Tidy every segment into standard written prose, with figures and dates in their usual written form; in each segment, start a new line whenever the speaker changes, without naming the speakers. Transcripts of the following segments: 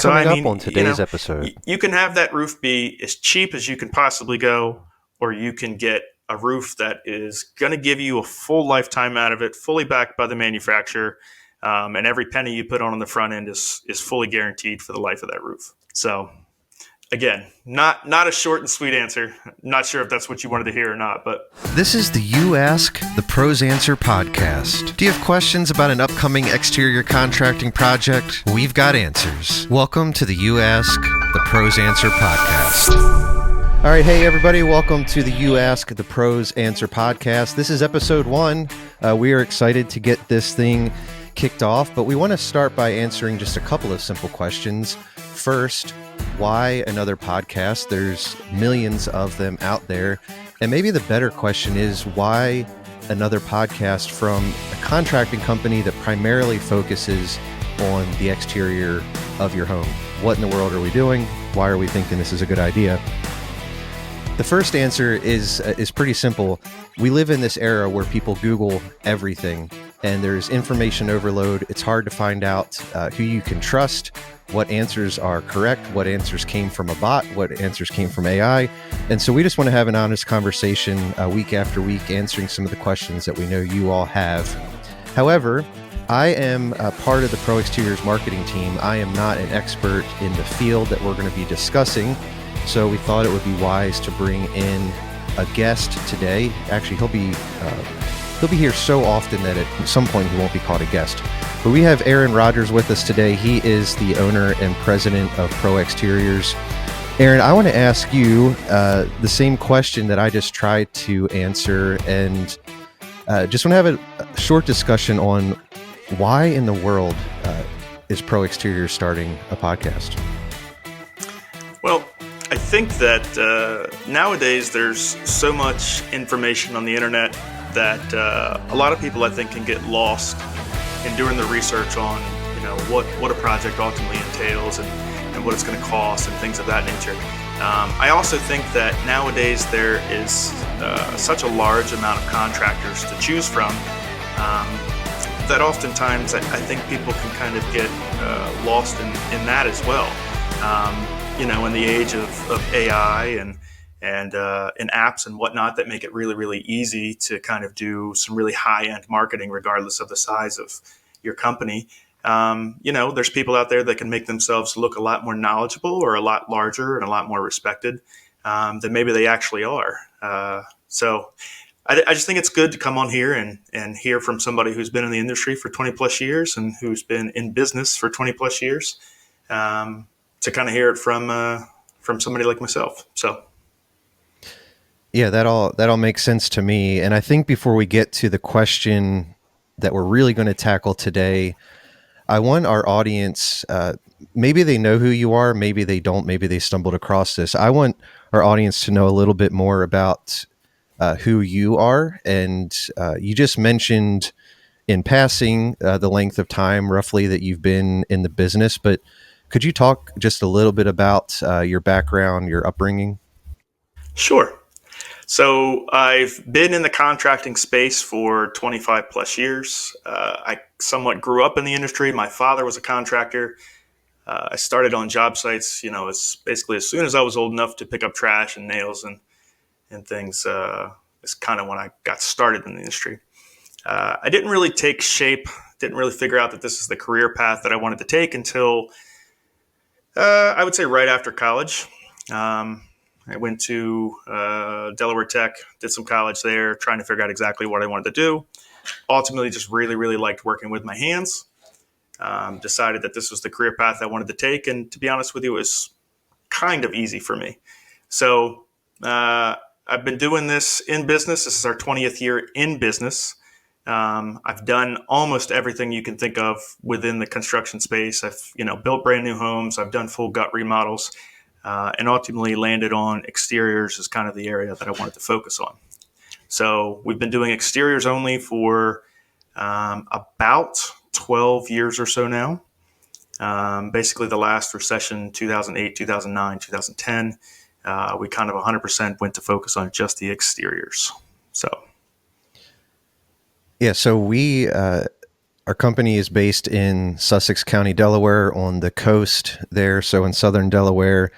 So,
coming
I
up
mean,
on today's episode?
you can have that roof be as cheap as you can possibly go, or you can get a roof that is going to give you a full lifetime out of it, fully backed by the manufacturer, and every penny you put on the front end is fully guaranteed for the life of that roof. So, again, not a short and sweet answer. Not sure if that's what you wanted to hear or not, but
This is the You Ask, the Pros Answer podcast. Do you have questions about an upcoming exterior contracting project? We've got answers. Welcome to the You Ask, the Pros Answer podcast. All right, hey everybody, welcome to the You Ask, the Pros Answer podcast. This is episode 1. We are excited to get this thing kicked off, but we want to start by answering just a couple of simple questions. First, why another podcast? There's millions of them out there. And maybe the better question is, why another podcast from a contracting company that primarily focuses on the exterior of your home? What in the world are we doing? Why are we thinking this is a good idea? The first answer is pretty simple. We live in this era where people Google everything, and there's information overload. It's hard to find out who you can trust, what answers are correct, what answers came from a bot, what answers came from AI. And so we just want to have an honest conversation week after week, answering some of the questions that we know you all have. However, I am a part of the Pro Exteriors marketing team. I am not an expert in the field that we're going to be discussing. So we thought it would be wise to bring in a guest today. Actually, he'll be here so often that at some point he won't be called a guest. But we have Aaron Rogers with us today. He is the owner and president of Pro Exteriors. Aaron, I want to ask you the same question that I just tried to answer, and just want to have a short discussion on why in the world is Pro Exteriors starting a podcast?
well, I think that nowadays there's so much information on the internet that a lot of people, I think, can get lost in doing the research on, what a project ultimately entails and what it's going to cost and things of that nature. I also think that nowadays there is such a large amount of contractors to choose from that oftentimes I think people can kind of get lost in that as well. In the age of AI and apps and whatnot that make it really, really easy to kind of do some really high-end marketing regardless of the size of your company. There's people out there that can make themselves look a lot more knowledgeable or a lot larger and a lot more respected than maybe they actually are. So I just think it's good to come on here and hear from somebody who's been in the industry for 20 plus years and who's been in business for 20 plus years, to kind of hear it from somebody like myself. So.
Yeah, that all makes sense to me. And I think before we get to the question that we're really going to tackle today, I want our audience, maybe they know who you are, maybe they don't, maybe they stumbled across this. I want our audience to know a little bit more about who you are. And you just mentioned in passing the length of time roughly that you've been in the business, but could you talk just a little bit about your background, your upbringing?
Sure. So I've been in the contracting space for 25 plus years. I somewhat grew up in the industry. My father was a contractor. I started on job sites, as soon as I was old enough to pick up trash and nails and things. It's kind of when I got started in the industry. I didn't really take shape, didn't really figure out that this is the career path that I wanted to take until I would say right after college. I went to Delaware Tech, did some college there, trying to figure out exactly what I wanted to do. Ultimately, just really, really liked working with my hands. Decided that this was the career path I wanted to take. And to be honest with you, it was kind of easy for me. So I've been doing this in business. This is our 20th year in business. I've done almost everything you can think of within the construction space. I've, built brand new homes. I've done full gut remodels. And ultimately landed on exteriors as kind of the area that I wanted to focus on. So we've been doing exteriors only for about 12 years or so now. Basically the last recession, 2008, 2009, 2010, we kind of 100% went to focus on just the exteriors. So.
Yeah, so we Our company is based in Sussex County, Delaware, on the coast there. So in southern Delaware,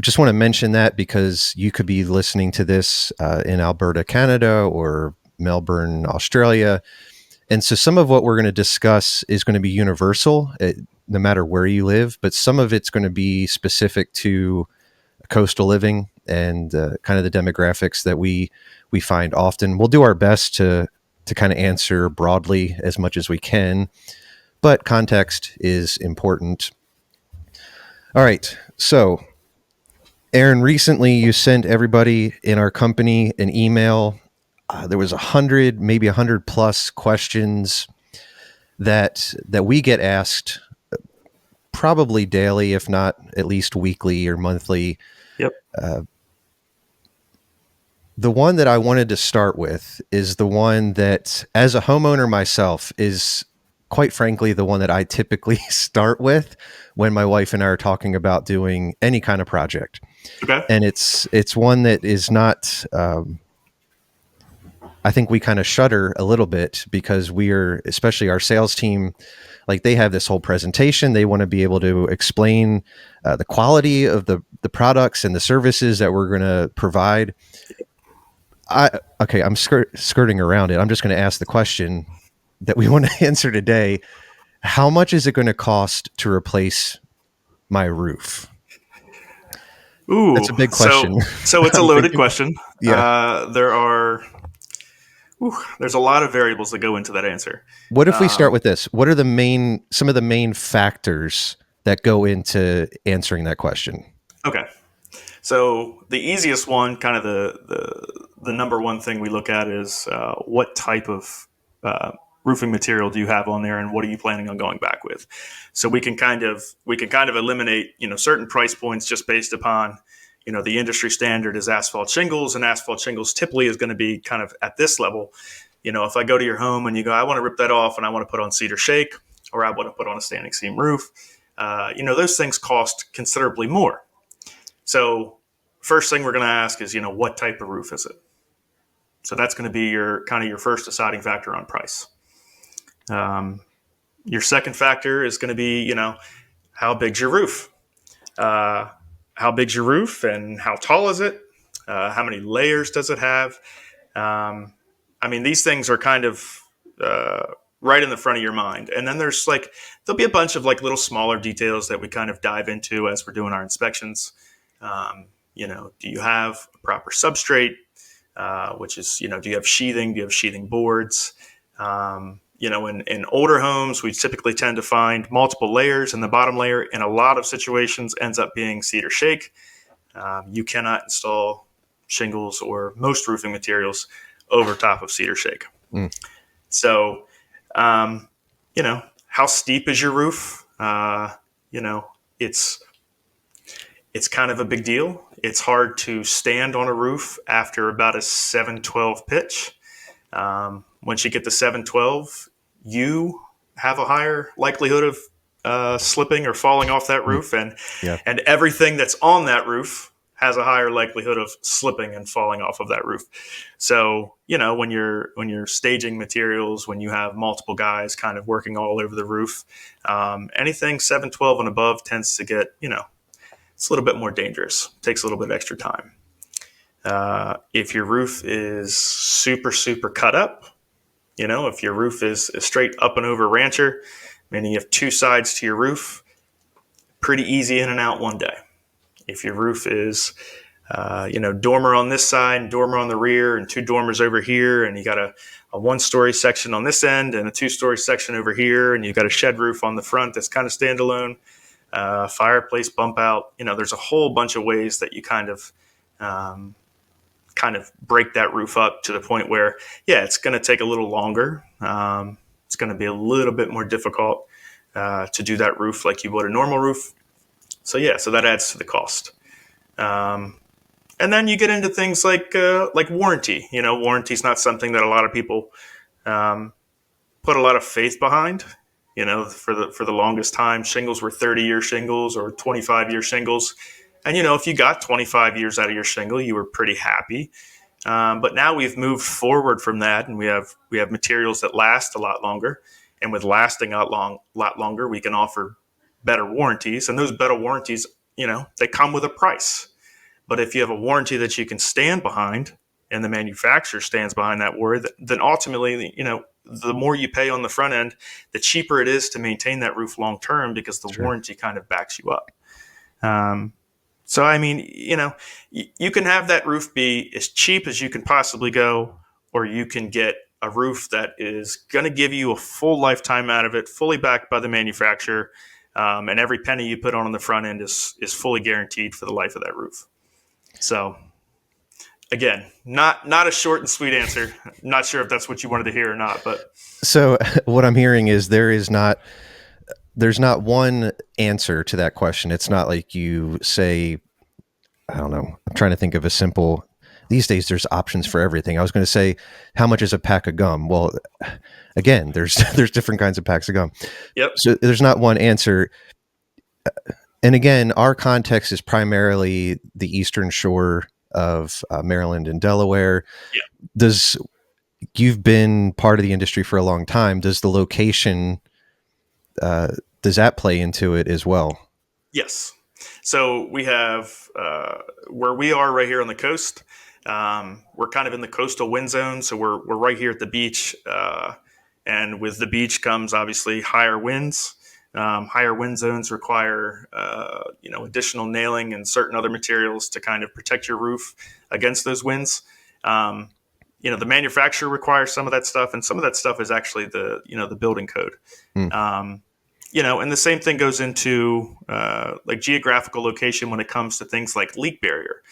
just want to mention that because you could be listening to this in Alberta, Canada, or Melbourne, Australia. And so some of what we're going to discuss is going to be universal, no matter where you live, but some of it's going to be specific to coastal living and kind of the demographics that we find often. We'll do our best to kind of answer broadly as much as we can, but context is important. All right, so Aaron, recently you sent everybody in our company an email. There was 100, maybe 100 plus questions that we get asked probably daily, if not at least weekly or monthly.
Yep.
The one that I wanted to start with is the one that, as a homeowner myself, is quite frankly the one that I typically start with when my wife and I are talking about doing any kind of project.
Okay.
And it's one that is not, I think we kind of shudder a little bit because we are, especially our sales team, like they have this whole presentation. They want to be able to explain the quality of the products and the services that we're going to provide. I'm skirting around it. I'm just going to ask the question that we want to answer today. How much is it going to cost to replace my roof?
Ooh,
That's a big question.
So it's a loaded question.
Yeah.
There's a lot of variables that go into that answer.
What if we start with this? What are some of the main factors that go into answering that question?
Okay. So the easiest one, kind of the number one thing we look at is what type of roofing material do you have on there, and what are you planning on going back with? So we can kind of eliminate certain price points just based upon the industry standard is asphalt shingles, and asphalt shingles typically is going to be kind of at this level. If I go to your home and you go, I want to rip that off and I want to put on cedar shake, or I want to put on a standing seam roof, those things cost considerably more. So first thing we're going to ask is, what type of roof is it? So that's going to be your first deciding factor on price. Your second factor is going to be, how big's your roof? How big's your roof and how tall is it? How many layers does it have? These things are kind of right in the front of your mind. And then there'll be a bunch of little smaller details that we kind of dive into as we're doing our inspections. Do you have a proper substrate? Which is, do you have sheathing? Do you have sheathing boards? In older homes, we typically tend to find multiple layers, and the bottom layer in a lot of situations ends up being cedar shake. You cannot install shingles or most roofing materials over top of cedar shake. So, how steep is your roof? It's kind of a big deal. It's hard to stand on a roof after about a 712 pitch. Once you get to 712, you have a higher likelihood of slipping or falling off that roof, and everything that's on that roof has a higher likelihood of slipping and falling off of that roof. So, when you're staging materials, when you have multiple guys kind of working all over the roof, anything 712 and above tends to get, it's a little bit more dangerous. It takes a little bit of extra time. If your roof is super, super cut up, if your roof is straight up and over rancher, meaning you have two sides to your roof, pretty easy in and out one day. If your roof is, dormer on this side and dormer on the rear and two dormers over here, and you got a one-story section on this end and a two-story section over here, and you got a shed roof on the front that's kind of standalone, fireplace bump out, there's a whole bunch of ways that you kind of break that roof up to the point where, it's going to take a little longer. It's going to be a little bit more difficult to do that roof like you would a normal roof. So that adds to the cost. And then you get into things like warranty. Warranty is not something that a lot of people put a lot of faith behind. For the longest time, shingles were 30-year shingles or 25-year shingles. And, if you got 25 years out of your shingle, you were pretty happy. But now we've moved forward from that, and we have materials that last a lot longer. and with lasting a lot longer, we can offer better warranties. And those better warranties, they come with a price. But if you have a warranty that you can stand behind, and the manufacturer stands behind that word, then ultimately, the more you pay on the front end, the cheaper it is to maintain that roof long term, because the
Sure.
warranty kind of backs you up. So, I mean, you can have that roof be as cheap as you can possibly go, or you can get a roof that is going to give you a full lifetime out of it, fully backed by the manufacturer, and every penny you put on the front end is fully guaranteed for the life of that roof. So, again, not a short and sweet answer. Not sure if that's what you wanted to hear or not, but
So what I'm hearing is there's not one answer to that question. It's not like you say, I don't know, I'm trying to think of a simple, these days there's options for everything. I was going to say, how much is a pack of gum? Well, again, there's different kinds of packs of gum.
yep,
So there's not one answer. And again, our context is primarily the eastern shore of Maryland and Delaware.
yeah.
You've been part of the industry for a long time. Does the location, does that play into it as well?
Yes. So we have where we are right here on the coast. We're kind of in the coastal wind zone, so we're right here at the beach. And with the beach comes obviously higher winds. Higher wind zones require additional nailing and certain other materials to kind of protect your roof against those winds. The manufacturer requires some of that stuff, and some of that stuff is actually the building code.
Hmm.
And the same thing goes into like geographical location when it comes to things like leak barrier.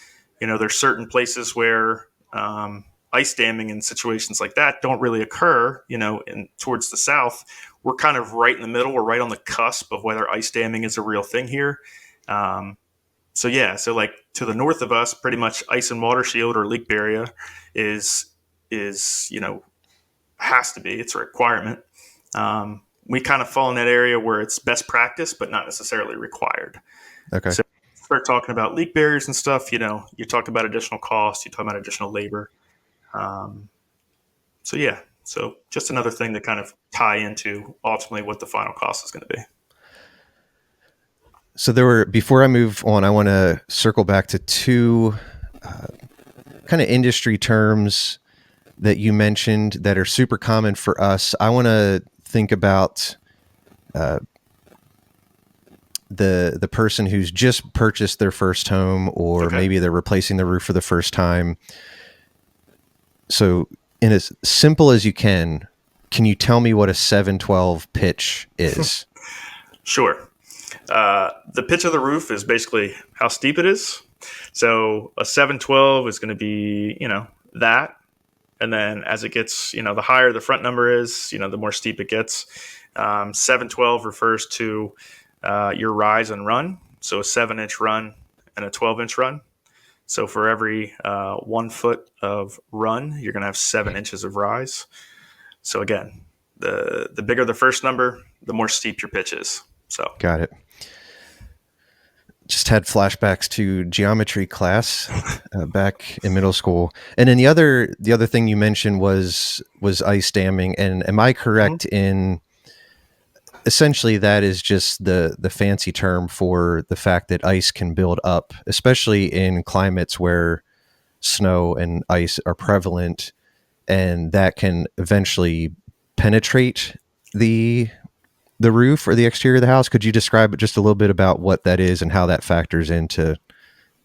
There's certain places where ice damming and situations like that don't really occur. Towards the south, we're kind of right in the middle. We're right on the cusp of whether ice damming is a real thing here. So like to the north of us, pretty much ice and water shield or leak barrier is has to be. It's a requirement. We kind of fall in that area where it's best practice, but not necessarily required.
Okay.
So start talking about leak barriers and stuff, you talk about additional costs, you talk about additional labor. So just another thing to kind of tie into ultimately what the final cost is going to be.
So before I move on, I want to circle back to two kind of industry terms that you mentioned that are super common for us. I want to think about the person who's just purchased their first home, or
Okay.
maybe they're replacing the roof for the first time. So, in as simple as you can you tell me what a 712 pitch is?
Sure. The pitch of the roof is basically how steep it is. So a 712 is going to be, that. And then as it gets, the higher the front number is, the more steep it gets. 712 refers to your rise and run. So a 7-inch run and a 12-inch run. So for every 1 foot of run, you're going to have 7 inches of rise. So again, the bigger the first number, the more steep your pitch is. So
Got it. Just had flashbacks to geometry class back in middle school. And then the other thing you mentioned was ice damming. And am I correct in essentially that is just the fancy term for the fact that ice can build up, especially in climates where snow and ice are prevalent, and that can eventually penetrate the roof or the exterior of the house? Could you describe just a little bit about what that is and how that factors into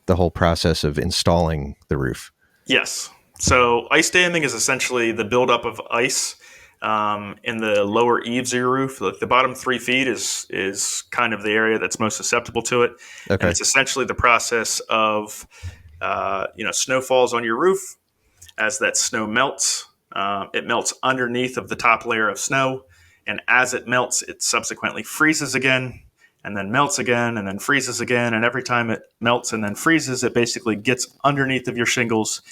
the whole process of installing the roof?
Yes. So ice damming is essentially the buildup of ice in the lower eaves of your roof. The bottom 3 feet is kind of the area that's most susceptible to it. And
Okay.
it's essentially the process of snow falls on your roof. As that snow melts, it melts underneath of the top layer of snow. And as it melts, it subsequently freezes again, and then melts again, and then freezes again. And every time it melts and then freezes, it basically gets underneath of your shingles.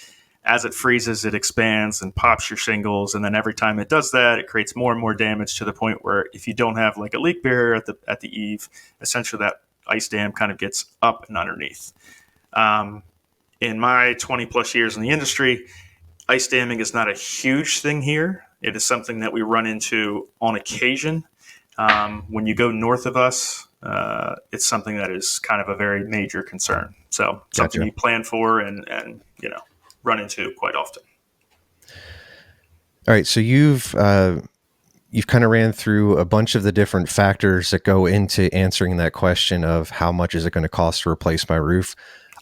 As it freezes, it expands and pops your shingles. And then every time it does that, it creates more and more damage to the point where if you don't have like a leak barrier at the eave, essentially that ice dam kind of gets up and underneath. In my 20 plus years in the industry, ice damming is not a huge thing here. It is something that we run into on occasion. When you go north of us, it's something that is kind of a very major concern. So something
Gotcha.
you plan for and run into quite often.
All right, so you've kind of ran through a bunch of the different factors that go into answering that question of how much is it going to cost to replace my roof.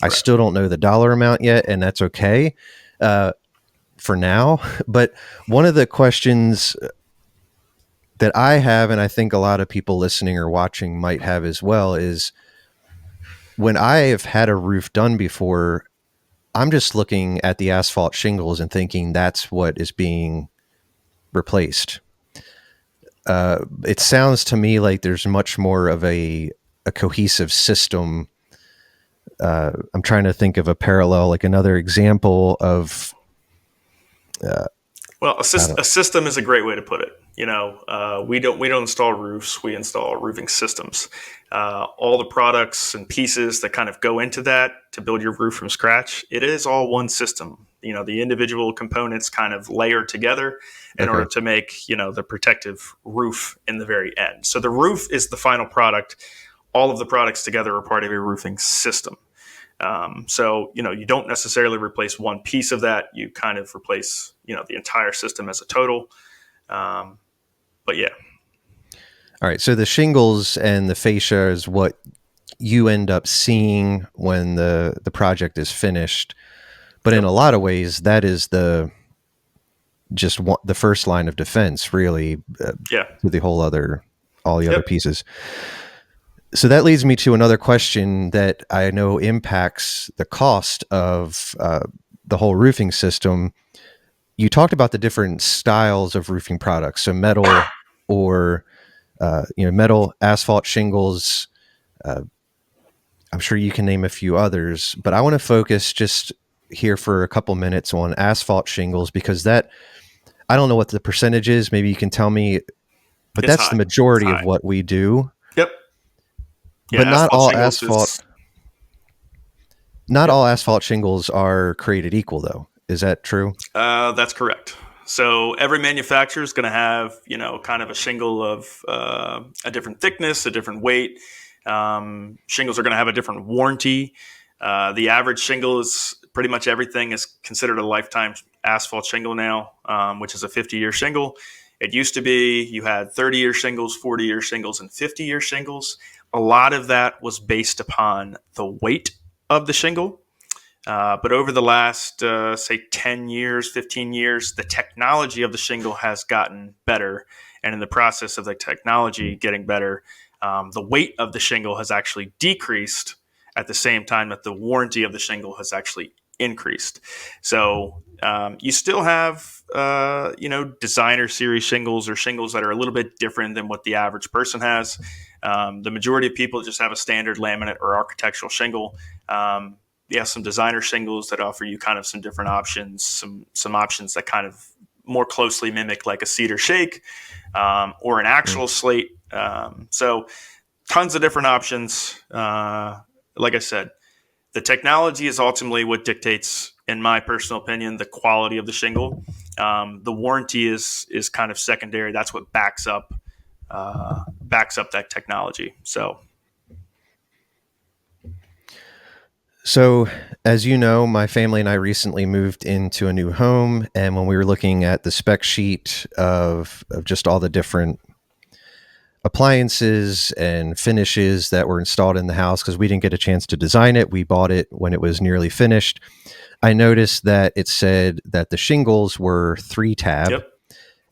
I
Correct.
still don't know the dollar amount yet, and that's okay for now. But one of the questions that I have, and I think a lot of people listening or watching might have as well, is when I have had a roof done before, I'm just looking at the asphalt shingles and thinking that's what is being replaced. It sounds to me like there's much more of a cohesive system. I'm trying to think of a parallel, like another example of.
Well, a system is a great way to put it. We don't install roofs; we install roofing systems. All the products and pieces that kind of go into that to build your roof from scratch, it is all one system. The individual components kind of layer together in order to make the protective roof in the very end. So the roof is the final product. All of the products together are part of a roofing system. So you don't necessarily replace one piece of that. You kind of replace the entire system as a total. But yeah.
All right. So the shingles and the fascia is what you end up seeing when the project is finished. But in a lot of ways, that is the first line of defense, really. To the whole all the other pieces. So that leads me to another question that I know impacts the cost of the whole roofing system. You talked about the different styles of roofing products, so metal or metal, asphalt, shingles. I'm sure you can name a few others, but I want to focus just here for a couple minutes on asphalt shingles because I don't know what the percentage is. Maybe you can tell me, but that's the majority of what we do.
Yep.
But not all asphalt
Yep.
shingles are created equal, though. Is that true?
That's correct. So every manufacturer is going to have, kind of a shingle of a different thickness, a different weight. Shingles are going to have a different warranty. The average shingle is pretty much everything is considered a lifetime asphalt shingle now, which is a 50-year shingle. It used to be you had 30-year shingles, 40-year shingles, and 50-year shingles. A lot of that was based upon the weight of the shingle. But over the last, say, 10 years, 15 years, the technology of the shingle has gotten better. And in the process of the technology getting better, the weight of the shingle has actually decreased at the same time that the warranty of the shingle has actually increased. So you still have, designer series shingles or shingles that are a little bit different than what the average person has. The majority of people just have a standard laminate or architectural shingle. Some designer shingles that offer you kind of some different options, some options that kind of more closely mimic like a cedar shake or an actual slate. So tons of different options. Like I said, the technology is ultimately what dictates, in my personal opinion, the quality of the shingle. The warranty is kind of secondary. That's what backs up that technology.
So, as you know, my family and I recently moved into a new home, and when we were looking at the spec sheet of just all the different appliances and finishes that were installed in the house, because we didn't get a chance to design it, we bought it when it was nearly finished. I noticed that it said that the shingles were 3-tab.
Yep.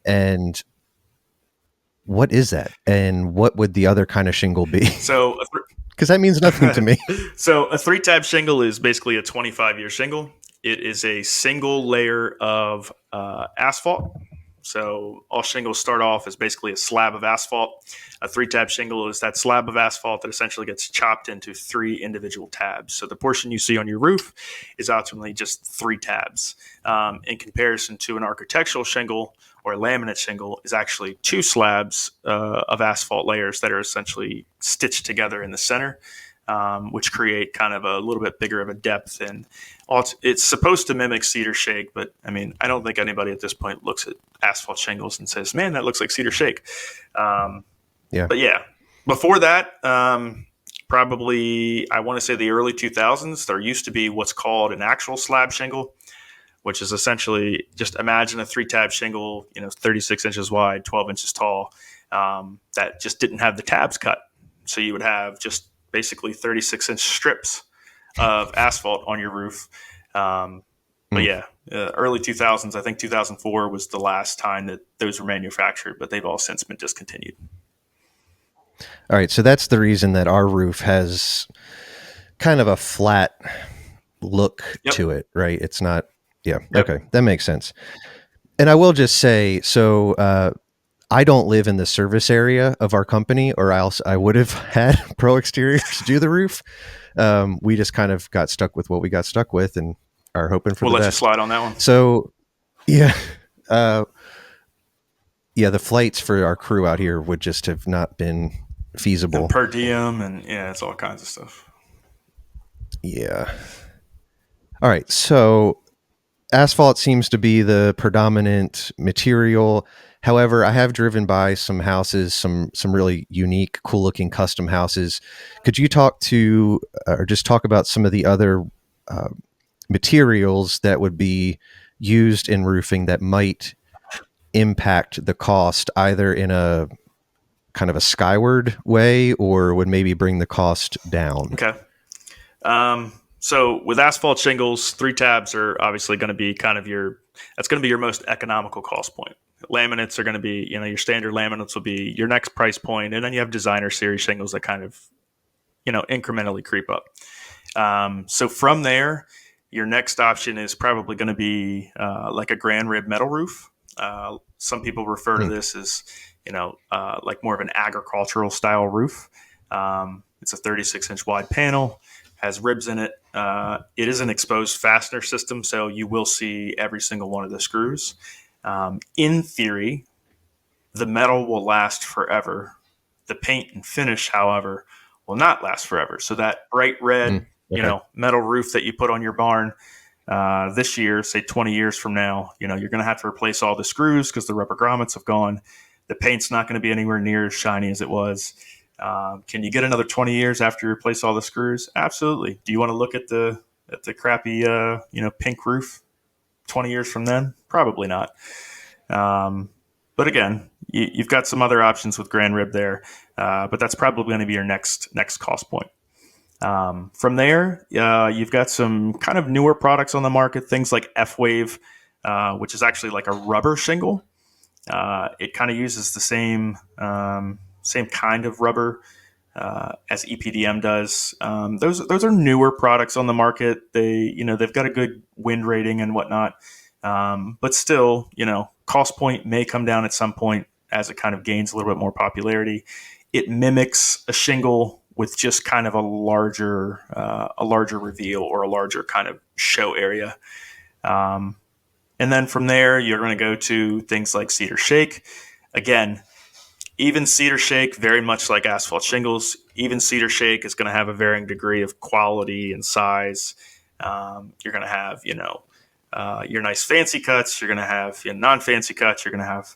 And what is that? And what would the other kind of shingle be?
So
because that means nothing to me.
So a 3-tab shingle is basically a 25-year shingle. It is a single layer of asphalt. So all shingles start off as basically a slab of asphalt. A 3-tab shingle is that slab of asphalt that essentially gets chopped into 3 individual tabs. So the portion you see on your roof is ultimately just 3 tabs. In comparison to an architectural shingle or a laminate shingle is actually 2 slabs of asphalt layers that are essentially stitched together in the center. which create kind of a little bit bigger of a depth. And it's supposed to mimic cedar shake, but I mean, I don't think anybody at this point looks at asphalt shingles and says, man, that looks like cedar shake.
Yeah.
But yeah, before that, probably I want to say the early 2000s, there used to be what's called an actual slab shingle, which is essentially just imagine a 3-tab shingle, 36 inches wide, 12 inches tall, that just didn't have the tabs cut. So you would have just basically 36-inch strips of asphalt on your roof. But yeah, early 2000s, I think 2004 was the last time that those were manufactured, but they've all since been discontinued.
All right. So that's the reason that our roof has kind of a flat look to it, right? It's not, yeah. Yep. Okay. That makes sense. And I will just say, so I don't live in the service area of our company, or else I would have had Pro Exteriors do the roof. We just kind of got stuck with what we got stuck with and are hoping for the best.
We'll let you slide on that one.
So, yeah. Yeah, the flights for our crew out here would just have not been feasible.
And per diem, and yeah, it's all kinds of stuff.
Yeah. All right. So asphalt seems to be the predominant material. However, I have driven by some houses, some really unique, cool looking custom houses. Could you talk to, or just talk about some of the other materials that would be used in roofing that might impact the cost either in a kind of a skyward way or would maybe bring the cost down?
Okay. So with asphalt shingles, 3 tabs are obviously going to be kind of that's going to be your most economical cost point. Laminates are going to be, your standard laminates will be your next price point, and then you have designer series shingles that kind of, incrementally creep up. So from there, your next option is probably going to be like a grand rib metal roof. Some people refer to this as, like more of an agricultural style roof. It's a 36-inch wide panel, has ribs in it. It is an exposed fastener system, so you will see every single one of the screws. In theory, the metal will last forever. The paint and finish, however, will not last forever. So that bright red, metal roof that you put on your barn this year, say 20 years from now, you're going to have to replace all the screws because the rubber grommets have gone. The paint's not going to be anywhere near as shiny as it was. Can you get another 20 years after you replace all the screws? Absolutely. Do you want to look at the crappy pink roof 20 years from then? Probably not. But again, you've got some other options with Grand Rib there, but that's probably going to be your next cost point. From there, you've got some kind of newer products on the market, things like F-Wave, which is actually like a rubber shingle. It kind of uses the same kind of rubber as EPDM does. Those are newer products on the market. They've got a good wind rating and whatnot, but still, cost point may come down at some point as it kind of gains a little bit more popularity. It mimics a shingle with just kind of a larger reveal or a larger kind of show area. And then from there, you're going to go to things like cedar shake. Again, even cedar shake, very much like asphalt shingles, even cedar shake is going to have a varying degree of quality and size. You're going to have, your nice fancy cuts. You're going to have non-fancy cuts. You're going to have,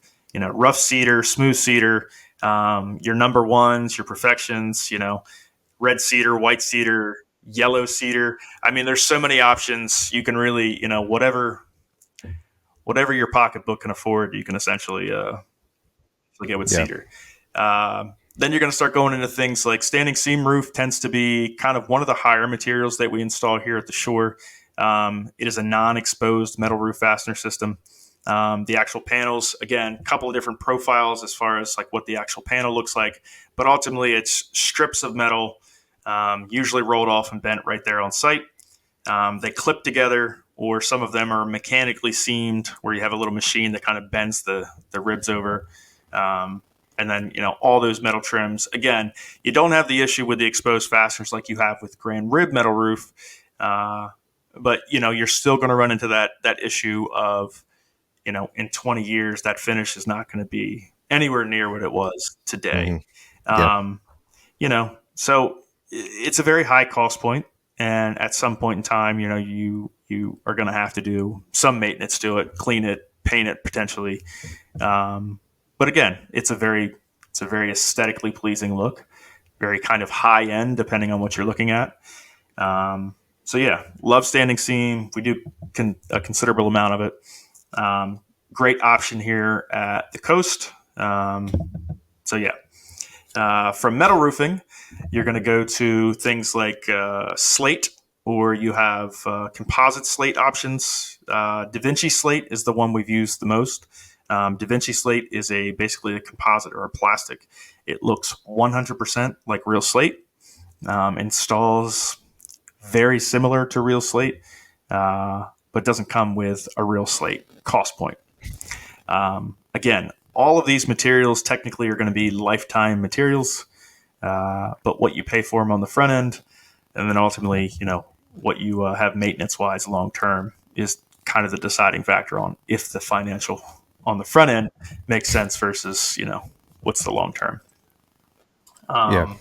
rough cedar, smooth cedar, your number ones, your perfections, red cedar, white cedar, yellow cedar. I mean, there's so many options. You can really, whatever your pocketbook can afford, you can essentially get with cedar. Then you're going to start going into things like standing seam roof tends to be kind of one of the higher materials that we install here at the shore. It is a non-exposed metal roof fastener system. The actual panels, again, a couple of different profiles as far as like what the actual panel looks like, but ultimately it's strips of metal, usually rolled off and bent right there on site. They clip together, or some of them are mechanically seamed where you have a little machine that kind of bends the ribs over. And then, all those metal trims. Again, you don't have the issue with the exposed fasteners like you have with Grand Rib metal roof. But, you're still going to run into that issue of, in 20 years, that finish is not going to be anywhere near what it was today. So it's a very high cost point, and at some point in time, you are going to have to do some maintenance to it, clean it, paint it potentially. But again, it's a very aesthetically pleasing look, very kind of high end depending on what you're looking at. So yeah, love standing seam. We do a considerable amount of it. Great option here at the coast. So yeah, from metal roofing, you're going to go to things like slate, or you have composite slate options. Da Vinci slate is the one we've used the most. Da Vinci slate is basically a composite or a plastic. It looks 100% like real slate. Installs very similar to real slate, but doesn't come with a real slate cost point. Again, all of these materials technically are going to be lifetime materials, but what you pay for them on the front end, and then ultimately, what you have maintenance-wise long term is kind of the deciding factor on if the financial on the front end makes sense versus, what's the long term.
Yeah.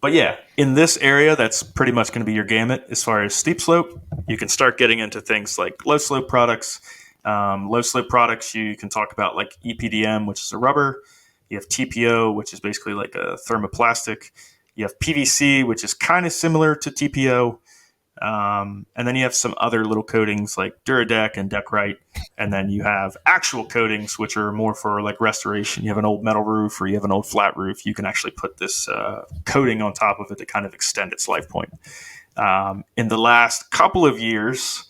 But yeah, in this area, that's pretty much going to be your gamut as far as steep slope. You can start getting into things like low slope products. Low slope products, you can talk about like EPDM, which is a rubber. You have TPO, which is basically like a thermoplastic. You have PVC, which is kind of similar to TPO. And then you have some other little coatings like Duradeck and Deckrite. And then you have actual coatings, which are more for like restoration. You have an old metal roof or you have an old flat roof. You can actually put this coating on top of it to kind of extend its life point. In the last couple of years,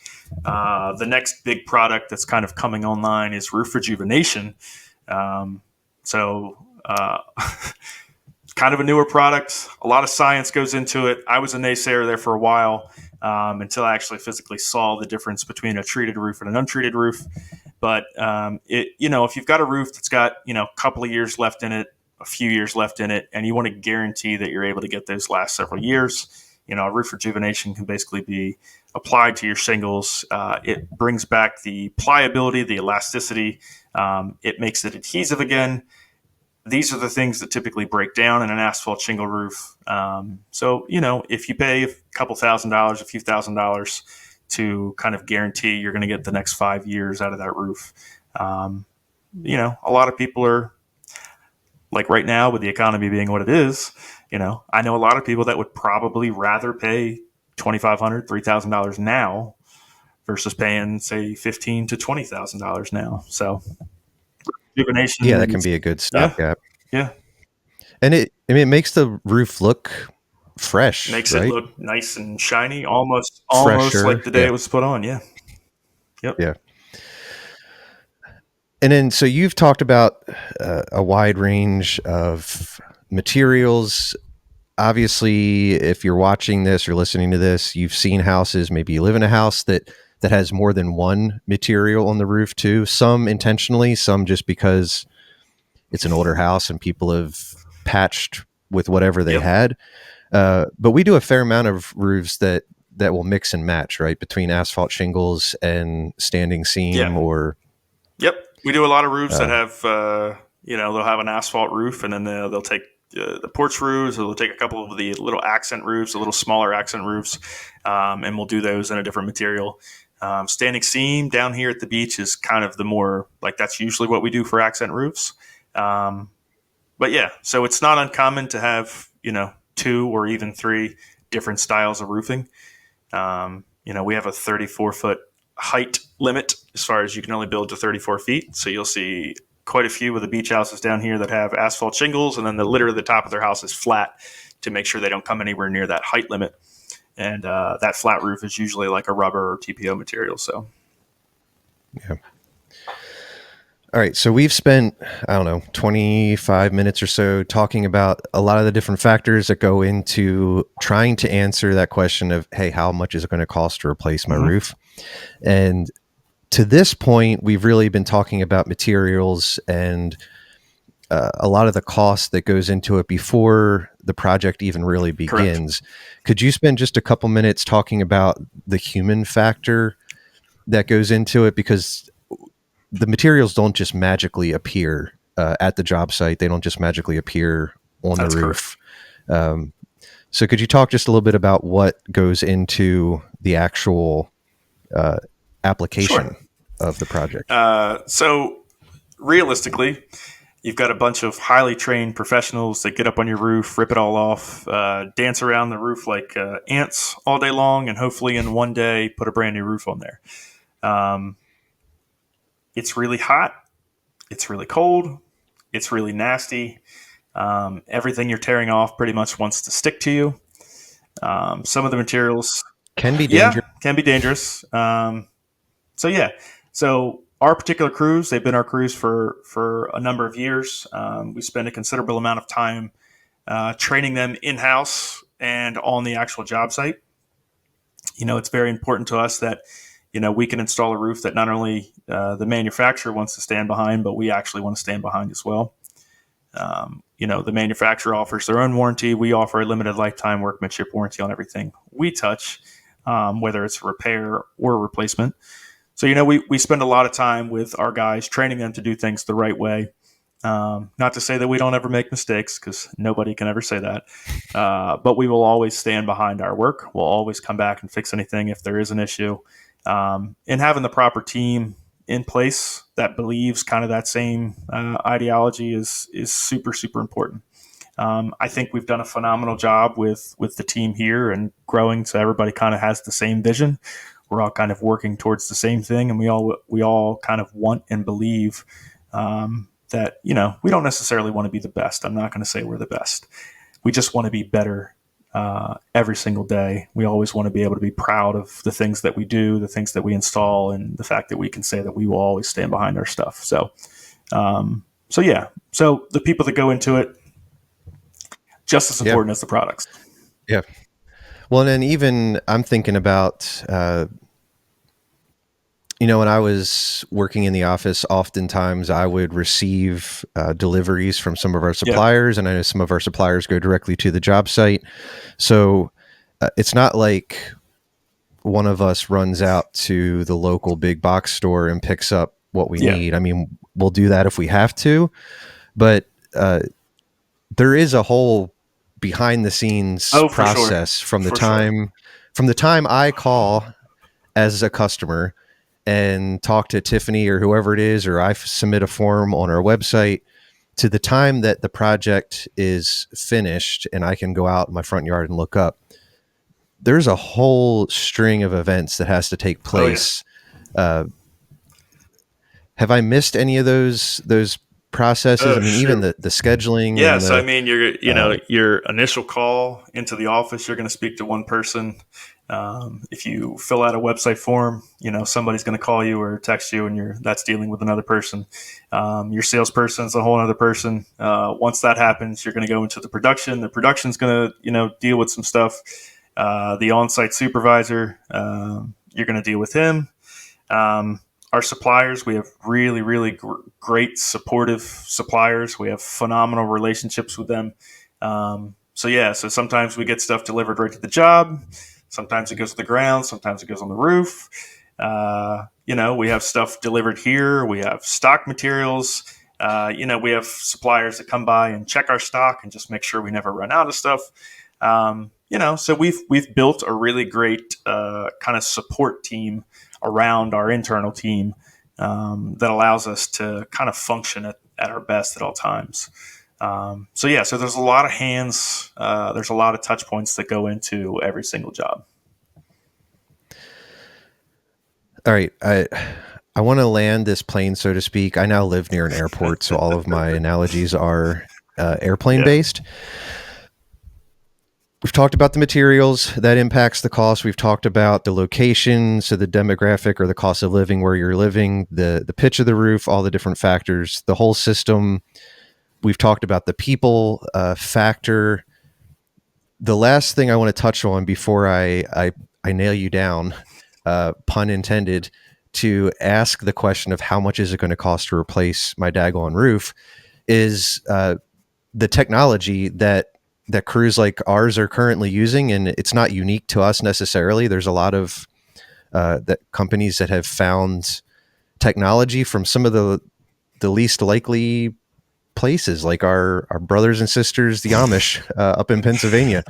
the next big product that's kind of coming online is roof rejuvenation. So kind of a newer product. A lot of science goes into it. I was a naysayer there for a while until I actually physically saw the difference between a treated roof and an untreated roof. But if you've got a roof that's got a couple of years left in it, a few years left in it, and you want to guarantee that you're able to get those last several years, a roof rejuvenation can basically be applied to your shingles. It brings back the pliability, the elasticity. It makes it adhesive again. These are the things that typically break down in an asphalt shingle roof. So, if you pay a couple $1,000s, a few $1,000s to kind of guarantee you're going to get the next 5 years out of that roof, a lot of people are like right now with the economy being what it is, I know a lot of people that would probably rather pay $2,500, $3,000 now versus paying, say, $15,000 to $20,000 now. So, rejuvenation.
Yeah, that can be a good stopgap.
Yeah.
And it makes the roof look fresh.
Makes
right?
it look nice and shiny, almost
Fresher,
like the day it was put on. Yeah. Yep.
Yeah. And then, so you've talked about a wide range of materials. Obviously, if you're watching this or listening to this, you've seen houses. Maybe you live in a house that has more than one material on the roof too. Some intentionally, some just because it's an older house and people have patched with whatever they had. But we do a fair amount of roofs that will mix and match, right, between asphalt shingles and standing seam or.
Yep. We do a lot of roofs that have, they'll have an asphalt roof, and then they'll take the porch roofs, or they'll take a couple of the little accent roofs, the little smaller accent roofs, and we'll do those in a different material. Standing seam down here at the beach is kind of the more, like, that's usually what we do for accent roofs. But yeah, so it's not uncommon to have, 2 or even 3 different styles of roofing. We have a 34-foot height limit as far as you can only build to 34 feet. So you'll see quite a few of the beach houses down here that have asphalt shingles, and then literally the top of their house is flat to make sure they don't come anywhere near that height limit. And that flat roof is usually like a rubber or TPO material. So,
yeah. All right. So we've spent, 25 minutes or so talking about a lot of the different factors that go into trying to answer that question of, hey, how much is it going to cost to replace my roof? And to this point, we've really been talking about materials and a lot of the cost that goes into it before the project even really begins. Correct. Could you spend just a couple minutes talking about the human factor that goes into it? Because the materials don't just magically appear at the job site. They don't just magically appear on the roof. So could you talk just a little bit about what goes into the actual uh, application
Sure.
of the project?
So realistically, you've got a bunch of highly trained professionals that get up on your roof, rip it all off, dance around the roof like ants all day long, and hopefully in one day put a brand new roof on there. Um, it's really hot. It's really cold. It's really nasty. Everything you're tearing off pretty much wants to stick to you. Some of the materials,
Can be
yeah,
dangerous.
can be dangerous. So yeah, so our particular crews, they've been our crews for a number of years. We spend a considerable amount of time training them in house and on the actual job site. It's very important to us that we can install a roof that not only the manufacturer wants to stand behind, but we actually want to stand behind as well. The manufacturer offers their own warranty. We offer a limited lifetime workmanship warranty on everything we touch, whether it's a repair or a replacement. So, we spend a lot of time with our guys training them to do things the right way. Not to say that we don't ever make mistakes, because nobody can ever say that. But we will always stand behind our work. We'll always come back and fix anything if there is an issue. And having the proper team in place that believes kind of that same ideology is super, super important. I think we've done a phenomenal job with the team here and growing, so everybody kind of has the same vision. We're all kind of working towards the same thing, and we all kind of want and believe that we don't necessarily want to be the best. I'm not going to say we're the best. We just want to be better every single day. We always want to be able to be proud of the things that we do, the things that we install, and the fact that we can say that we will always stand behind our stuff. So yeah. So the people that go into it, just as important as the products.
Yeah. Well, and then even I'm thinking about, when I was working in the office, oftentimes I would receive deliveries from some of our suppliers, and I know some of our suppliers go directly to the job site. So it's not like one of us runs out to the local big box store and picks up what we need. I mean, we'll do that if we have to, but there is a whole behind the scenes process from the time I call as a customer and talk to Tiffany or whoever it is, or I submit a form on our website, to the time that the project is finished and I can go out in my front yard and look up. There's a whole string of events that has to take place. Have I missed any of those processes? I mean, even the scheduling.
Yeah. So I mean, your initial call into the office, you're going to speak to one person. If you fill out a website form, somebody's going to call you or text you, and that's dealing with another person. Your salesperson is a whole other person. Once that happens, you're going to go into the production. The production's going to, deal with some stuff. The on-site supervisor, you're going to deal with him. Our suppliers, we have really, really great supportive suppliers. We have phenomenal relationships with them. So sometimes we get stuff delivered right to the job. Sometimes it goes to the ground. Sometimes it goes on the roof. We have stuff delivered here. We have stock materials. We have suppliers that come by and check our stock and just make sure we never run out of stuff. So we've built a really great kind of support team around our internal team that allows us to kind of function at our best at all times. So there's a lot of hands. There's a lot of touch points that go into every single job.
All right. I want to land this plane, so to speak. I now live near an airport, so all of my analogies are airplane based. We've talked about the materials that impacts the cost. We've talked about the location, so the demographic or the cost of living where you're living, the pitch of the roof, all the different factors, the whole system. We've talked about the people factor. The last thing I want to touch on before I nail you down, pun intended, to ask the question of how much is it going to cost to replace my daggone roof, is the technology that crews like ours are currently using. And it's not unique to us necessarily. There's a lot of that companies that have found technology from some of the least likely places like our brothers and sisters, the Amish, up in Pennsylvania.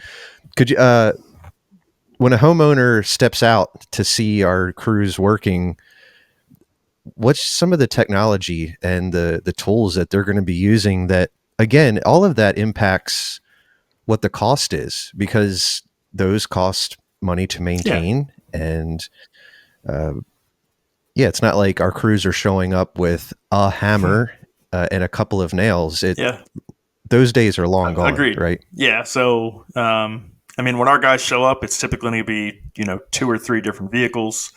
Could you, when a homeowner steps out to see our crews working, what's some of the technology and the tools that they're going to be using that, again, all of that impacts what the cost is, because those cost money to
Yeah.
maintain. And yeah, it's not like our crews are showing up with a hammer and a couple of nails.
Yeah.
Those days are long gone,
Agreed.
right?
Yeah. So, I mean, when our guys show up, it's typically going to be, 2 or 3 different vehicles.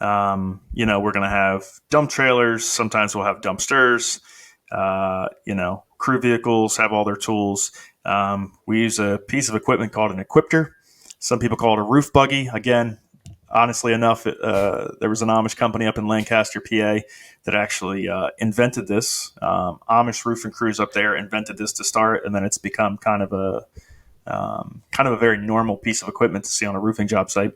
We're going to have dump trailers. Sometimes we'll have dumpsters. Crew vehicles have all their tools. We use a piece of equipment called an equipter. Some people call it a roof buggy. Again, honestly enough, there was an Amish company up in Lancaster, PA, that actually invented this. Amish roofing crews up there invented this to start, and then it's become kind of a very normal piece of equipment to see on a roofing job site.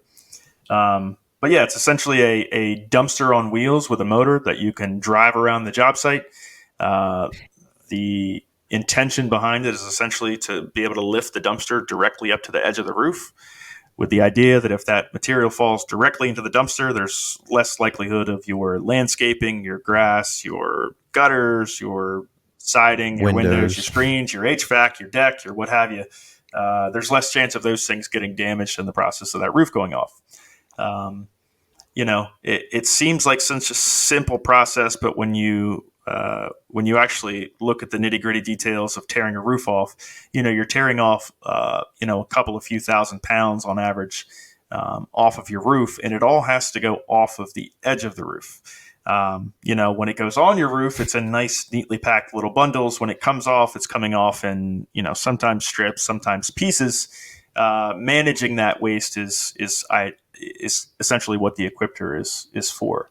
But yeah, it's essentially a dumpster on wheels with a motor that you can drive around the job site. The intention behind it is essentially to be able to lift the dumpster directly up to the edge of the roof, with the idea that if that material falls directly into the dumpster, there's less likelihood of your landscaping, your grass, your gutters, your siding, your windows, your screens, your HVAC, your deck, your what have you. There's less chance of those things getting damaged in the process of that roof going off. It seems like such a simple process, but when you actually look at the nitty gritty details of tearing a roof off, you're tearing off, a couple of few thousand pounds on average off of your roof, and it all has to go off of the edge of the roof. When it goes on your roof, it's in nice, neatly packed little bundles. When it comes off, it's coming off in, sometimes strips, sometimes pieces. Managing that waste is essentially what the equipter is for.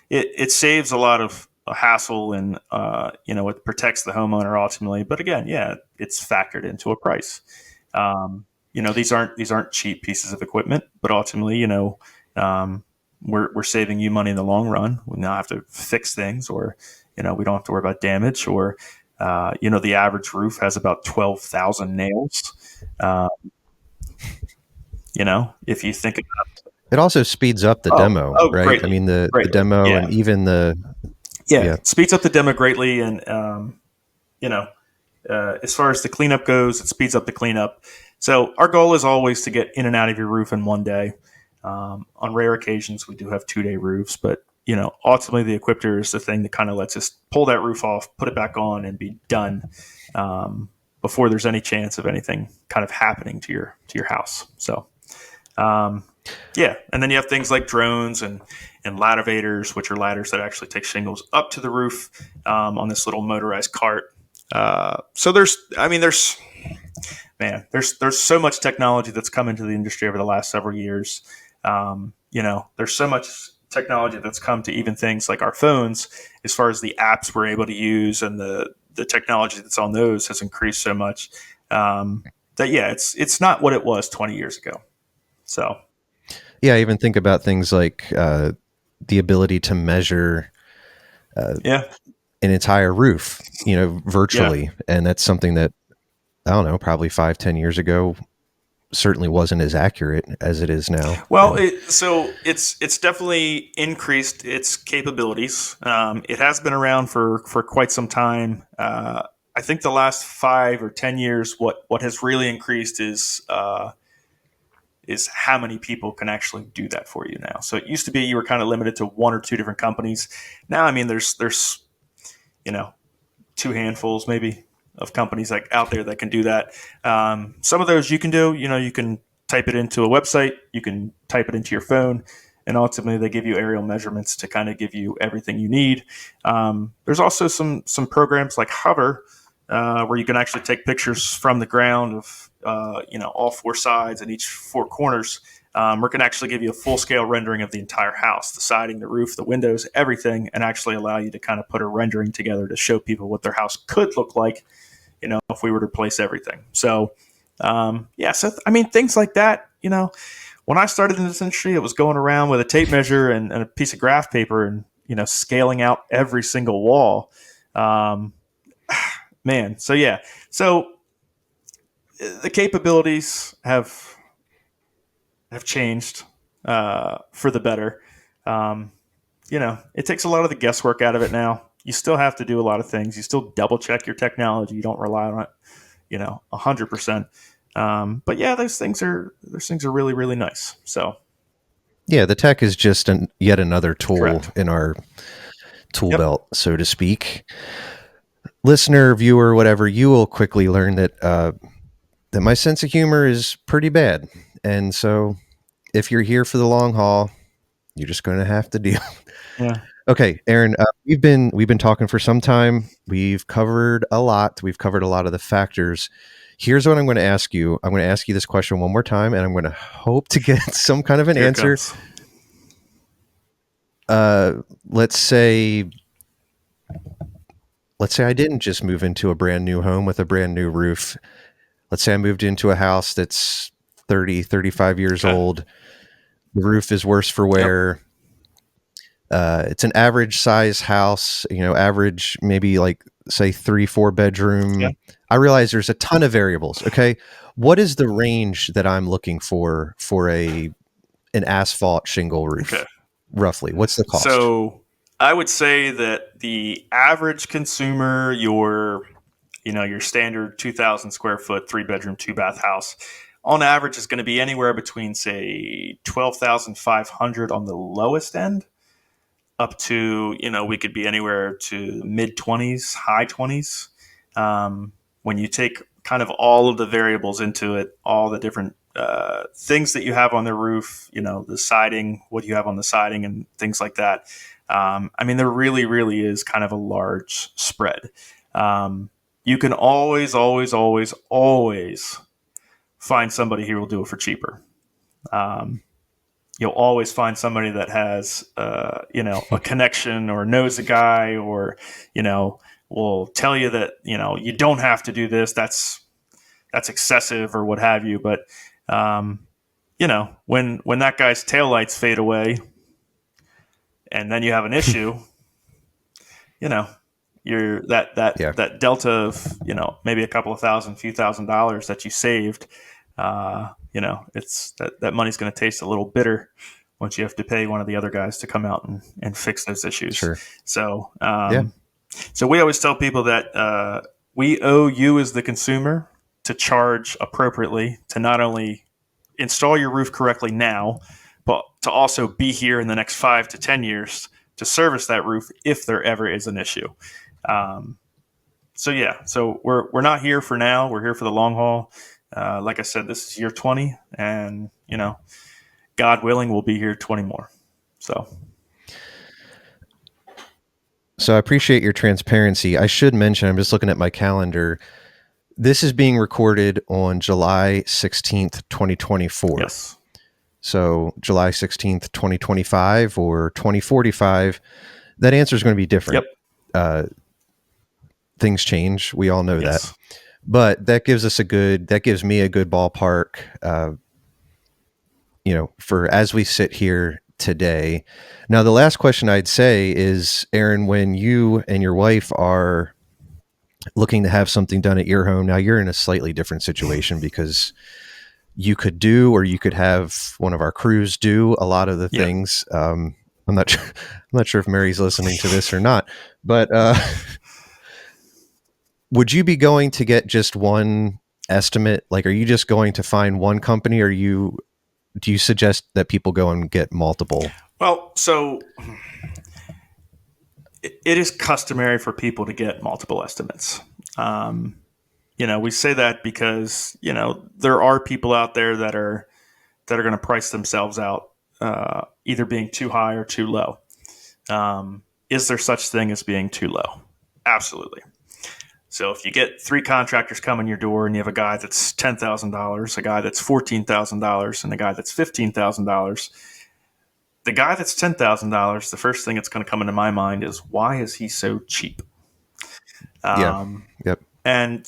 It saves a lot of hassle, and it protects the homeowner ultimately. But again, yeah, it's factored into a price. These aren't cheap pieces of equipment, but ultimately, we're saving you money in the long run. We now have to fix things, or we don't have to worry about damage, or the average roof has about 12,000 nails. If you think about
it, also speeds up the demo, right?
Greatly,
I mean, the demo,
yeah.
and even
it speeds up the demo greatly. And, as far as the cleanup goes, it speeds up the cleanup. So our goal is always to get in and out of your roof in one day. On rare occasions, we do have 2-day roofs, but ultimately the equipter is the thing that kind of lets us pull that roof off, put it back on, and be done before there's any chance of anything kind of happening to your house. So, and then you have things like drones and lativators, which are ladders that actually take shingles up to the roof on this little motorized cart. So there's so much technology that's come into the industry over the last several years. There's so much technology that's come to even things like our phones, as far as the apps we're able to use, and the technology that's on those has increased so much that it's not what it was 20 years ago. So
yeah, I even think about things like the ability to measure an entire roof, virtually. Yeah. And that's something that, I don't know, probably 5-10 years ago certainly wasn't as accurate as it is now.
Well, it's definitely increased its capabilities. It has been around for quite some time. I think the last 5 or 10 years, what has really increased is how many people can actually do that for you now. So it used to be you were kind of limited to 1 or 2 different companies. Now, I mean, there's 2 handfuls maybe of companies like out there that can do that. Some of those you can do. You can type it into a website, you can type it into your phone, and ultimately they give you aerial measurements to kind of give you everything you need. There's also some programs like Hover, where you can actually take pictures from the ground of all 4 sides and each 4 corners. We can actually give you a full-scale rendering of the entire house, the siding, the roof, the windows, everything, and actually allow you to kind of put a rendering together to show people what their house could look like, if we were to replace everything. So, things like that, when I started in this industry, it was going around with a tape measure and a piece of graph paper and, scaling out every single wall. Um, man, so yeah, so the capabilities have changed for the better. Um, it takes a lot of the guesswork out of it now. You still have to do a lot of things. You still double check your technology. You don't rely on it, 100%. But yeah, those things are really really nice. So
Yeah, the tech is just yet another tool
correct.
in our tool
Yep.
belt, so to speak. Listener, viewer, whatever, you will quickly learn that my sense of humor is pretty bad, and so if you're here for the long haul, you're just going to have to deal.
Yeah.
Okay, Aaron, we've been talking for some time. We've covered a lot. We've covered a lot of the factors. Here's what I'm going to ask you. I'm going to ask you this question one more time, and I'm going to hope to get some kind of an
Here it
answer.
comes.
Let's say I didn't just move into a brand new home with a brand new roof. Let's say I moved into a house that's 30, 35 years
Okay.
old. The roof is worse for
Yep.
wear. It's an average size house, average, maybe like say 3, 4
Yep.
bedroom. I realize there's a ton of variables. Okay. What is the range that I'm looking for an asphalt shingle
Okay.
roof? Roughly. What's the cost?
So I would say that the average consumer, your standard 2,000 square foot, 3 bedroom, 2 bath house, on average is going to be anywhere between say 12,500 on the lowest end, up to we could be anywhere to mid 20s, high 20s. When you take kind of all of the variables into it, all the different things that you have on the roof, the siding, what you have on the siding, and things like that. I mean, there really, really is kind of a large spread. You can always, always, always, always find somebody who will do it for cheaper. Um, you'll always find somebody that has, a connection or knows a guy, or, will tell you that, you don't have to do this. That's excessive or what have you. But, when that guy's taillights fade away and then you have an issue, you know, you're
Yeah.
that delta of, maybe a couple of few $1,000s that you saved, it's that money's going to taste a little bitter once you have to pay one of the other guys to come out and fix those issues.
Sure.
So,
Yeah.
so we always tell people that we owe you as the consumer to charge appropriately, to not only install your roof correctly now, but to also be here in the next 5 to 10 years to service that roof if there ever is an issue. Um, so yeah, so we're not here for now. We're here for the long haul. Like I said, this is year 20, and God willing, we'll be here 20 more. So
So I appreciate your transparency. I should mention, I'm just looking at my calendar. This is being recorded on July 16th, 2024.
yes,
So July 16th, 2025 or 2045, that answer is going to be different.
yep,
Things change. We all know that.
yes,
But that gives me a good ballpark, for as we sit here today. Now, the last question I'd say is, Aaron, when you and your wife are looking to have something done at your home, now you're in a slightly different situation because you could do, or you could have one of our crews do a lot of the
yeah.
things. I'm not sure. I'm not sure if Mary's listening to this or not, but would you be going to get just one estimate? Like, are you just going to find one company, or do you suggest that people go and get multiple?
Well, so it is customary for people to get multiple estimates. We say that because there are people out there that are going to price themselves out, either being too high or too low. Is there such thing as being too low? Absolutely. So if you get 3 contractors coming your door and you have a guy that's $10,000, a guy that's $14,000, and a guy that's $15,000, the guy that's $10,000, the first thing that's going to come into my mind is, why is he so cheap?
Yeah. Yep.
And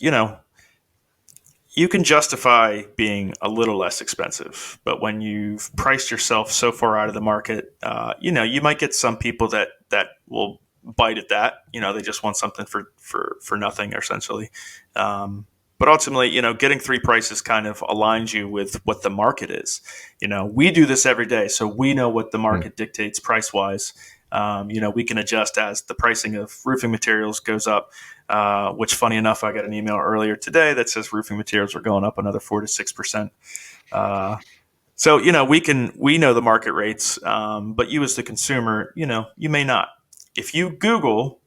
you can justify being a little less expensive, but when you've priced yourself so far out of the market, you might get some people that will bite at that. They just want something for nothing, essentially. But ultimately, getting three prices kind of aligns you with what the market is. We do this every day, so we know what the market dictates price wise. We can adjust as the pricing of roofing materials goes up. Which, funny enough, I got an email earlier today that says roofing materials are going up another 4 to 6%. So we know the market rates, but you as the consumer, you may not. If you Google,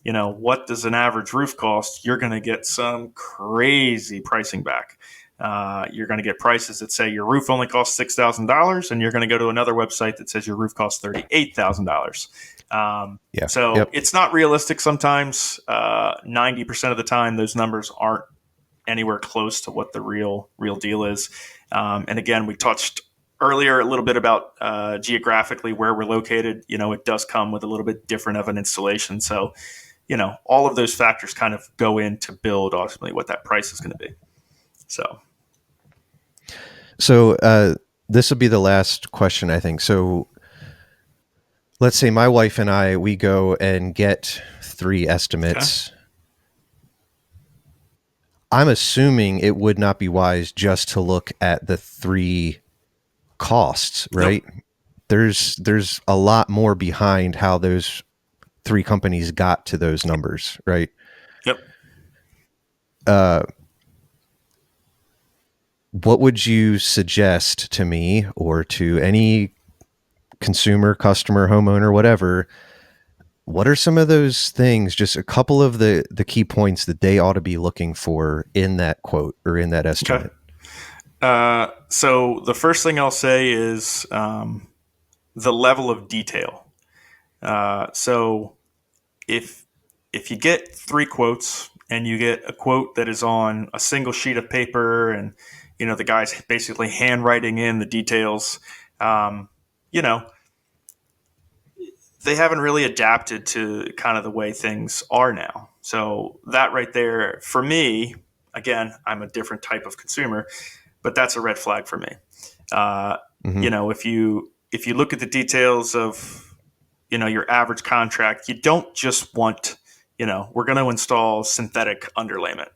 what does an average roof cost, you're going to get some crazy pricing back. You're going to get prices that say your roof only costs $6,000, and you're going to go to another website that says your roof costs $38,000. So it's not realistic sometimes. 90% of the time, those numbers aren't anywhere close to what the real deal is. And again, we touched earlier a little bit about geographically where we're located. It does come with a little bit different of an installation. So, all of those factors kind of go in to build ultimately what that price is going to be.
So this will be the last question, I think. So let's say my wife and I, we go and get 3 estimates. Okay. I'm assuming it would not be wise just to look at the 3 costs, right? Nope. There's a lot more behind how those 3 companies got to those numbers, right?
Yep.
What would you suggest to me or to any consumer, customer, homeowner, whatever? What are some of those things, just a couple of the key points that they ought to be looking for in that quote or in that estimate?
Okay. So the first thing I'll say is the level of detail. So if you get 3 quotes and you get a quote that is on a single sheet of paper and, the guy's basically handwriting in the details, they haven't really adapted to kind of the way things are now. So that right there, for me, again, I'm a different type of consumer, but that's a red flag for me. If you look at the details of, your average contract, you don't just want, we're going to install synthetic underlayment.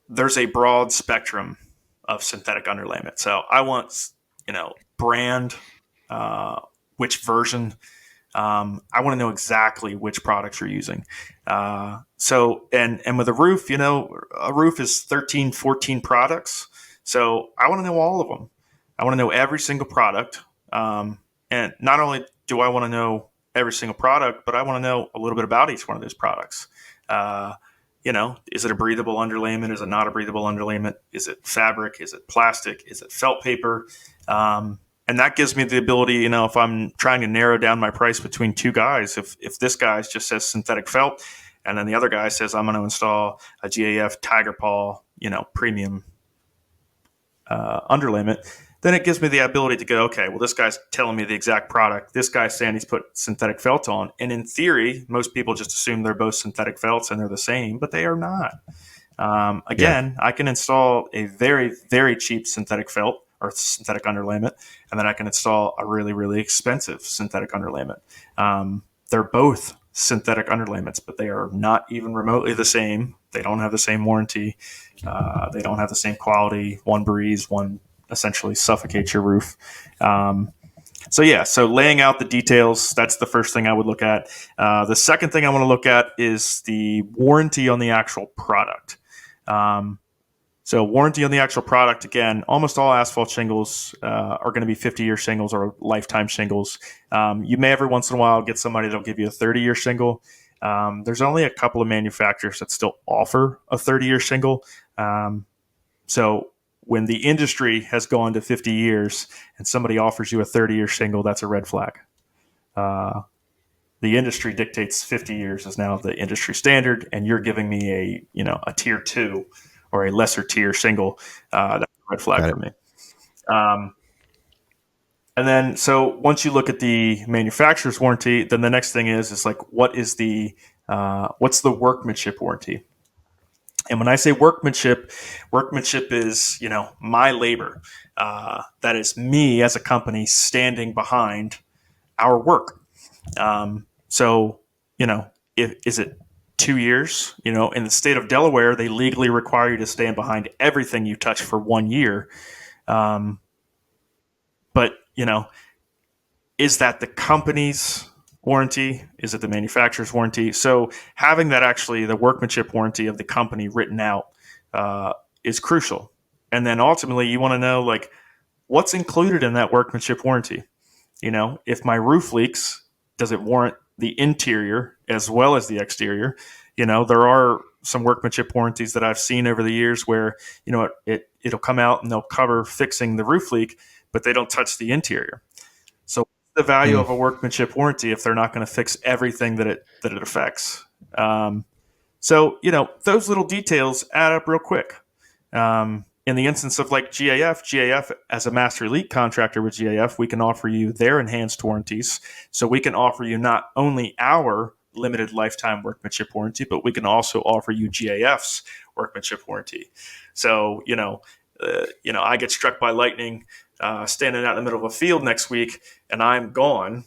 There's a broad spectrum of synthetic underlayment. So I want, brand, which version. I want to know exactly which products you're using. So with a roof, a roof is 13, 14 products. So I want to know all of them. I want to know every single product. And not only do I want to know every single product, but I want to know a little bit about each one of those products. Is it a breathable underlayment? Is it not a breathable underlayment? Is it fabric? Is it plastic? Is it felt paper? And that gives me the ability, if I'm trying to narrow down my price between 2 guys, if this guy just says synthetic felt, and then the other guy says I'm going to install a GAF Tiger Paw, premium underlayment, then it gives me the ability to go, okay, well, this guy's telling me the exact product. This guy's saying he's put synthetic felt on. And in theory, most people just assume they're both synthetic felts and they're the same, but they are not. I can install a very, very cheap synthetic felt or synthetic underlayment, and then I can install a really, really expensive synthetic underlayment. They're both synthetic underlayments, but they are not even remotely the same. They don't have the same warranty. They don't have the same quality. One breathes, one essentially suffocates your roof. So laying out the details, that's the first thing I would look at. The second thing I want to look at is the warranty on the actual product. So warranty on the actual product, again, almost all asphalt shingles are going to be 50-year shingles or lifetime shingles. You may every once in a while get somebody that'll give you a 30-year shingle. There's only a couple of manufacturers that still offer a 30-year shingle. So when the industry has gone to 50 years and somebody offers you a 30-year shingle, that's a red flag. The industry dictates 50 years is now the industry standard, and you're giving me a tier 2 or a lesser tier shingle. That's a red flag for me. And then, so once you look at the manufacturer's warranty, then the next thing is like, what's the workmanship warranty? And when I say workmanship is, my labor. That is me as a company standing behind our work. So is it 2 years? In the state of Delaware, they legally require you to stand behind everything you touch for 1 year. But, is that the company's warranty? Is it the manufacturer's warranty? So having that actually the workmanship warranty of the company written out is crucial. And then ultimately you want to know like what's included in that workmanship warranty. If my roof leaks, does it warrant the interior as well as the exterior? There are some workmanship warranties that I've seen over the years where, it'll come out and they'll cover fixing the roof leak, but they don't touch the interior. So the value of a workmanship warranty if they're not going to fix everything that it affects. So those little details add up real quick. In the instance of like GAF as a master elite contractor with GAF, we can offer you their enhanced warranties. So we can offer you not only our limited lifetime workmanship warranty, but we can also offer you GAF's workmanship warranty. So, I get struck by lightning standing out in the middle of a field next week and I'm gone.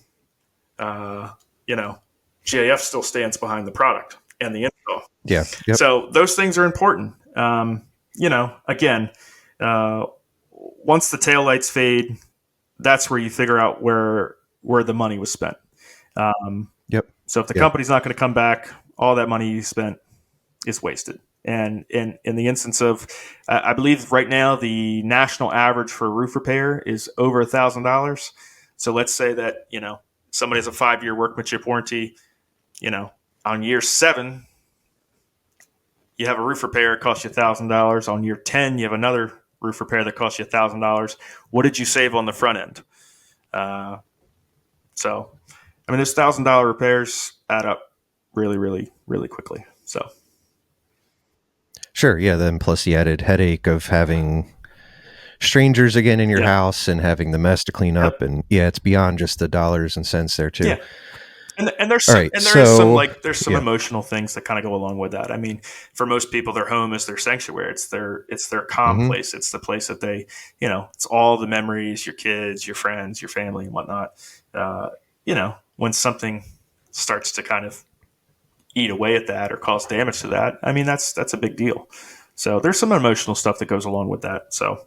GAF still stands behind the product and the install.
Yeah. Yep.
So those things are important. Again, once the taillights fade, that's where you figure out where the money was spent.
Yep.
So if the company's not going to come back, all that money you spent is wasted. And in the instance of, I believe right now the national average for roof repair is over $1,000. So let's say that, somebody has a 5-year workmanship warranty, on year 7, you have a roof repair, it costs you $1,000. On year 10, you have another roof repair that costs you $1,000. What did you save on the front end? Those $1,000 repairs add up really, really, really quickly. So,
sure, yeah. Then plus the added headache of having strangers again in your house and having the mess to clean up, and it's beyond just the dollars and cents there too.
Yeah. And there's some emotional things that kind of go along with that. I mean, for most people, their home is their sanctuary. It's their calm place. It's the place that they, it's all the memories, your kids, your friends, your family, and whatnot. When something starts to kind of eat away at that or cause damage to that, I mean, that's a big deal. So there's some emotional stuff that goes along with that. So,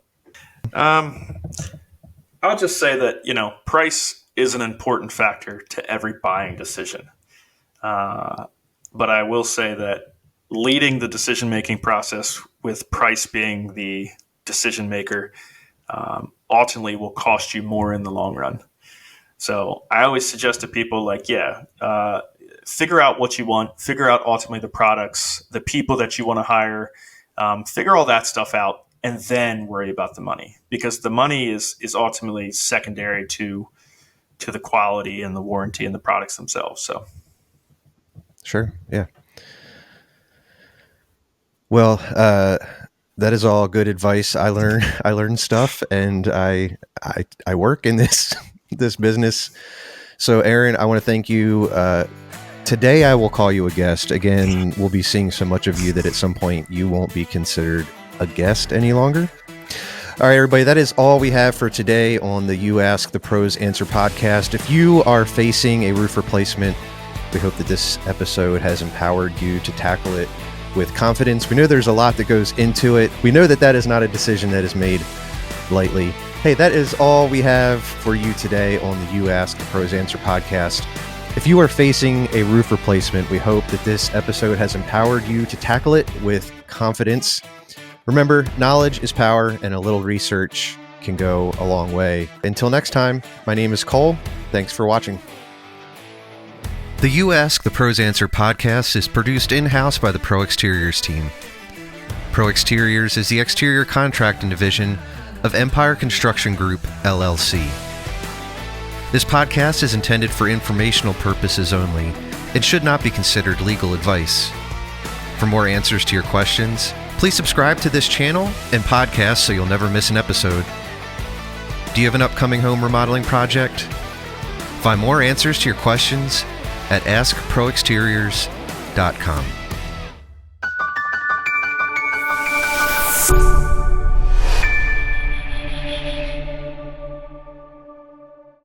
I'll just say that price is an important factor to every buying decision. But I will say that leading the decision-making process with price being the decision maker ultimately will cost you more in the long run. So I always suggest to people figure out what you want, figure out ultimately the products, the people that you want to hire, figure all that stuff out, and then worry about the money, because the money is ultimately secondary to the quality and the warranty and the products themselves. So,
sure, yeah. Well, that is all good advice. I learn stuff, and I work in this business. So, Aaron, I want to thank you. Today, I will call you a guest. Again, we'll be seeing so much of you that at some point you won't be considered a guest any longer. All right, everybody, that is all we have for today on the You Ask the Pros Answer podcast. If you are facing a roof replacement, we hope that this episode has empowered you to tackle it with confidence. We know there's a lot that goes into it. We know that is not a decision that is made lightly. Hey, that is all we have for you today on the You Ask the Pros Answer podcast. If you are facing a roof replacement, we hope that this episode has empowered you to tackle it with confidence. Remember, knowledge is power, and a little research can go a long way. Until next time, my name is Cole. Thanks for watching. The You Ask the Pros Answer podcast is produced in-house by the Pro Exteriors team. Pro Exteriors is the exterior contracting division of Empire Construction Group, LLC. This podcast is intended for informational purposes only and should not be considered legal advice. For more answers to your questions, please subscribe to this channel and podcast so you'll never miss an episode. Do you have an upcoming home remodeling project? Find more answers to your questions at askproexteriors.com.